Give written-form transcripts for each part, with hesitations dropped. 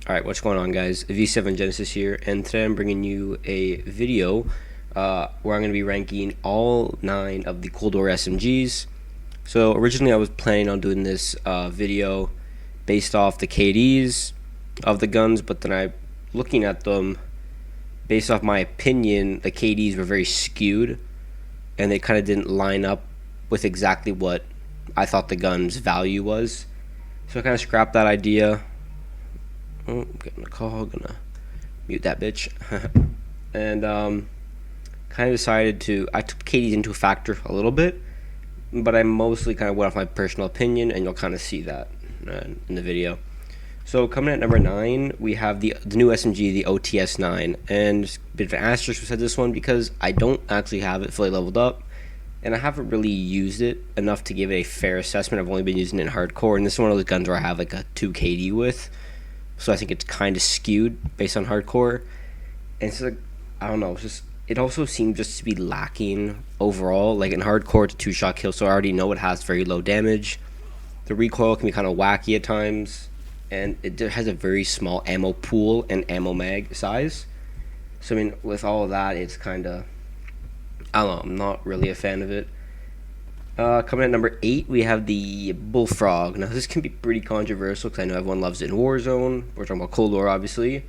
Alright, what's going on, guys? V7 Genesis here, and today I'm bringing you a video where I'm going to be ranking all 9 of the Cold War SMGs. So originally I was planning on doing this video based off the KDs of the guns, but then looking at them, based off my opinion, the KDs were very skewed, and they kind of didn't line up with exactly what I thought the gun's value was. So I kind of scrapped that idea. Oh, I'm getting a call. Gonna mute that bitch. And kind of decided I took KDs into a factor a little bit, but I mostly kind of went off my personal opinion, and you'll kind of see that in the video. So coming at number 9, we have the new SMG, the OTS-9, and a bit of an asterisk beside this one because I don't actually have it fully leveled up, and I haven't really used it enough to give it a fair assessment. I've only been using it in hardcore, and this is one of those guns where I have like a 2 KD with. So I think it's kind of skewed based on hardcore, and it's like, I don't know, it also seems just to be lacking overall. Like in hardcore, it's a 2-shot kill, so I already know it has very low damage. The recoil can be kind of wacky at times, and it has a very small ammo pool and ammo mag size. So I mean, with all of that, it's kind of, I don't know, I'm not really a fan of it. Coming at number 8, we have the Bullfrog. Now, this can be pretty controversial because I know everyone loves it in Warzone. We're talking about Cold War, obviously.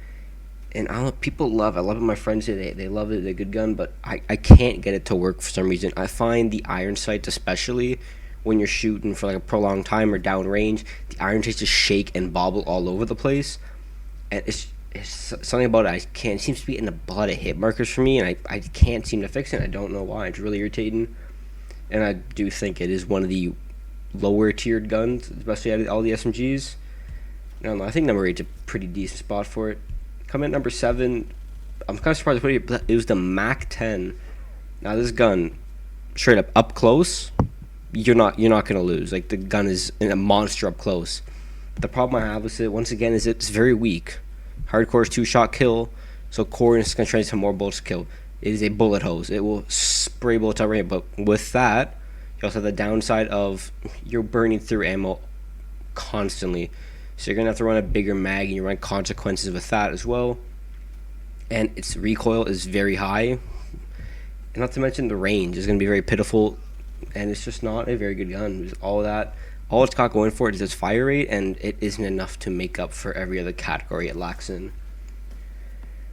And I don't know, people love it. I love it. My friends say they love it. It's a good gun, but I can't get it to work for some reason. I find the iron sights, especially when you're shooting for like a prolonged time or down range, the iron sights just shake and bobble all over the place. And it's something about it. It seems to be in a lot of hit markers for me, and I can't seem to fix it. I don't know why. It's really irritating. And I do think it is one of the lower tiered guns, especially out of all the SMGs. I don't know, I think number 8's a pretty decent spot for it. Coming at number 7, I'm kind of surprised it was the MAC-10. Now this gun, straight up close, you're not gonna lose. Like, the gun is a monster up close. The problem I have with it, once again, is it's very weak. Hardcore is 2-shot kill, so core is gonna try some more bullets to kill. It is a bullet hose. It will spray bullets out range, but with that, you also have the downside of you're burning through ammo constantly. So you're going to have to run a bigger mag, and you run consequences with that as well. And its recoil is very high. And not to mention the range is going to be very pitiful, and it's just not a very good gun. All it's got going for it is its fire rate, and it isn't enough to make up for every other category it lacks in.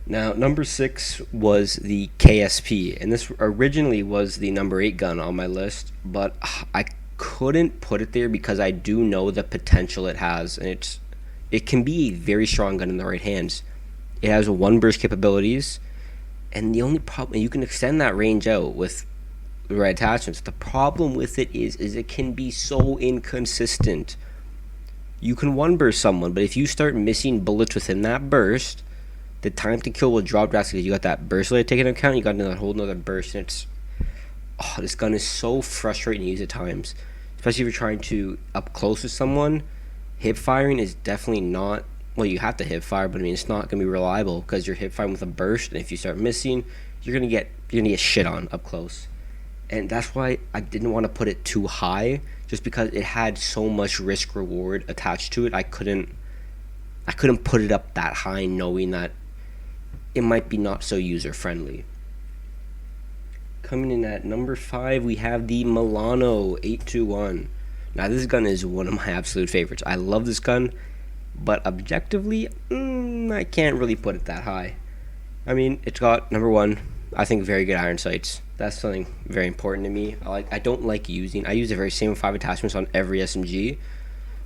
Now, number 6 was the KSP, and this originally was the number 8 gun on my list, but I couldn't put it there because I do know the potential it has, and it can be a very strong gun in the right hands. It has 1 burst capabilities, and the only problem, you can extend that range out with the right attachments. The problem with it is it can be so inconsistent. You can 1 burst someone, but if you start missing bullets within that burst, the time to kill will drop drastically. You got that burst layer taken into account, you got another whole another burst, and this gun is so frustrating to use at times, especially if you're trying to up close with someone. Hip firing is definitely not, well, you have to hip fire, but I mean, it's not gonna be reliable because you're hip firing with a burst, and if you start missing, you're gonna get shit on up close. And that's why I didn't want to put it too high, just because it had so much risk reward attached to it. I couldn't put it up that high, knowing that it might be not so user friendly. Coming in at number 5, we have the Milano 821. Now this gun is one of my absolute favorites. I love this gun, but objectively, I can't really put it that high. I mean, it's got, number 1, I think, very good iron sights. That's something very important to me. I use the very same 5 attachments on every SMG,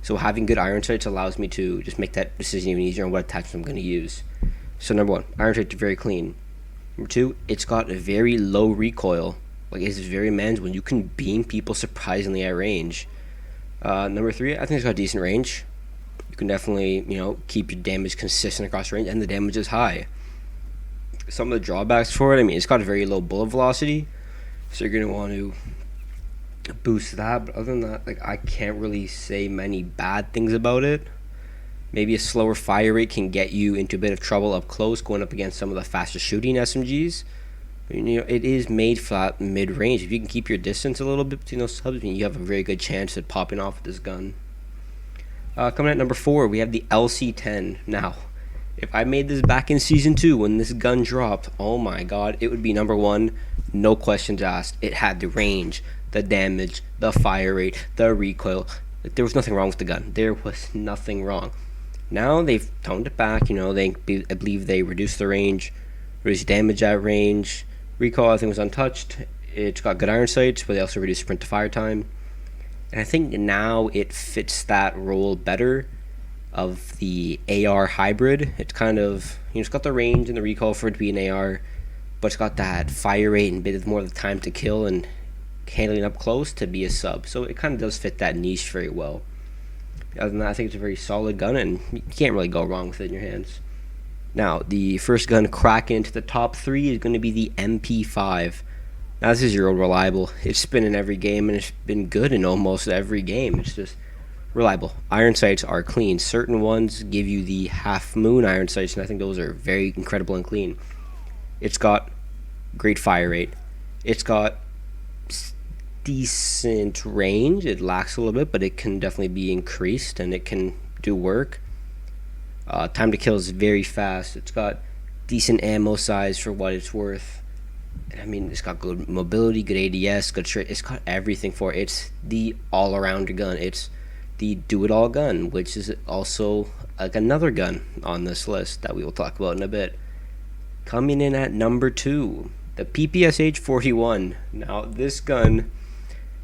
so having good iron sights allows me to just make that decision even easier on what attachment I'm going to use. So number 1, iron sights are very clean. Number 2, it's got a very low recoil. Like, it's very manageable. You can beam people surprisingly at range. Number 3, I think it's got decent range. You can definitely, keep your damage consistent across range, and the damage is high. Some of the drawbacks for it, I mean, it's got a very low bullet velocity, so you're going to want to boost that. But other than that, like, I can't really say many bad things about it. Maybe a slower fire rate can get you into a bit of trouble up close, going up against some of the faster shooting SMGs. It is made for that mid-range. If you can keep your distance a little bit between those subs, you have a very good chance at popping off with this gun. Coming at number 4, we have the LC-10. Now, If I made this back in season 2 when this gun dropped, oh my god, it would be number 1, no questions asked. It had the range, the damage, the fire rate, the recoil. Like, there was nothing wrong with the gun. There was nothing wrong. Now they've toned it back. I believe they reduced the range, reduced damage at range. Recoil, I think, was untouched. It's got good iron sights, but they also reduced sprint to fire time. And I think now it fits that role better of the AR hybrid. It's kind of, it's got the range and the recoil for it to be an AR, but it's got that fire rate and a bit more of the time to kill and handling up close to be a sub. So it kind of does fit that niche very well. Other than that, I think it's a very solid gun, and you can't really go wrong with it in your hands. Now, the first gun cracking into the top 3 is going to be the MP5. Now, this is your old reliable. It's been in every game, and it's been good in almost every game. It's just reliable. Iron sights are clean. Certain ones give you the half moon iron sights, and I think those are very incredible and clean. It's got great fire rate. It's got decent range. It lacks a little bit, but it can definitely be increased, and it can do work. Time to kill is very fast. It's got decent ammo size for what it's worth. I mean, it's got good mobility, good ADS, good straight. It's got everything for it. It's the all-around gun. It's the do-it-all gun, which is also like another gun on this list that we will talk about in a bit. Coming in at number 2, the PPSH 41. Now, this gun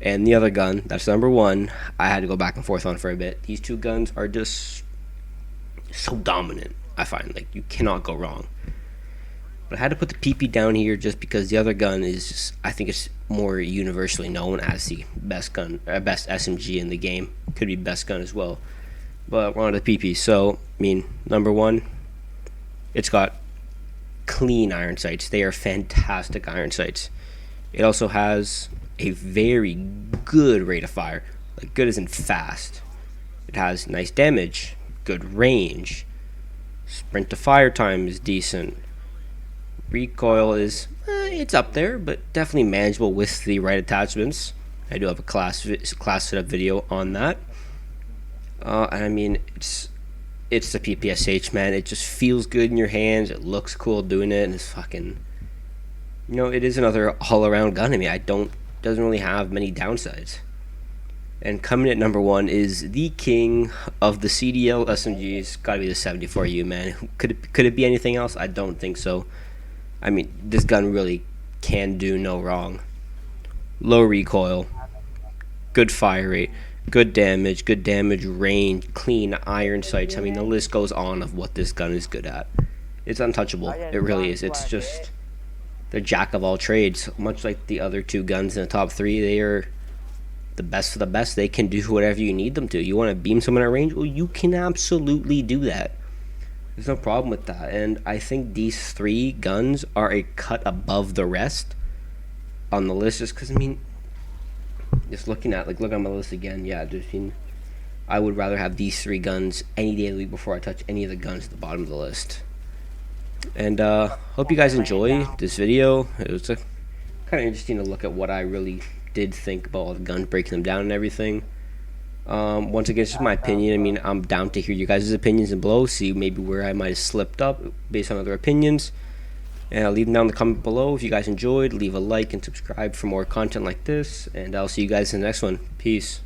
and the other gun, that's number 1, I had to go back and forth on for a bit. These two guns are just so dominant, I find. Like, you cannot go wrong. But I had to put the PP down here just because the other gun is just, I think it's more universally known as the best gun, best SMG in the game. Could be best gun as well. But we're on to the PP. So, I mean, number 1, it's got clean iron sights. They are fantastic iron sights. It also has a very good rate of fire. Like, good as in fast. It has nice damage, good range. Sprint to fire time is decent. Recoil is, it's up there, but definitely manageable with the right attachments. I do have a class setup video on that. And I mean, it's the PPSH, man. It just feels good in your hands. It looks cool doing it, and it's fucking, it is another all-around gun. I mean, doesn't really have many downsides. And coming at number 1 is the king of the CDL SMGs. Gotta be the 74U, man. Could it be anything else? I don't think so. I mean, this gun really can do no wrong. Low recoil, good fire rate, good damage range, clean iron sights. I mean, the list goes on of what this gun is good at. It's untouchable. It really is. It's just the jack of all trades. Much like the other 2 guns in the top 3, they are the best of the best. They can do whatever you need them to. You want to beam someone at range? Well, you can absolutely do that. There's no problem with that. And I think these 3 guns are a cut above the rest on the list, just because, I mean, just look on my list again. Yeah, I would rather have these 3 guns any day of the week before I touch any of the guns at the bottom of the list. And hope you guys enjoy this video. It was kind of interesting to look at what I really did think about all the guns, breaking them down and everything. Once again, it's just my opinion. I mean, I'm down to hear you guys' opinions and below, see maybe where I might have slipped up based on other opinions. And I'll leave them down in the comment below. If you guys enjoyed, leave a like and subscribe for more content like this. And I'll see you guys in the next one. Peace.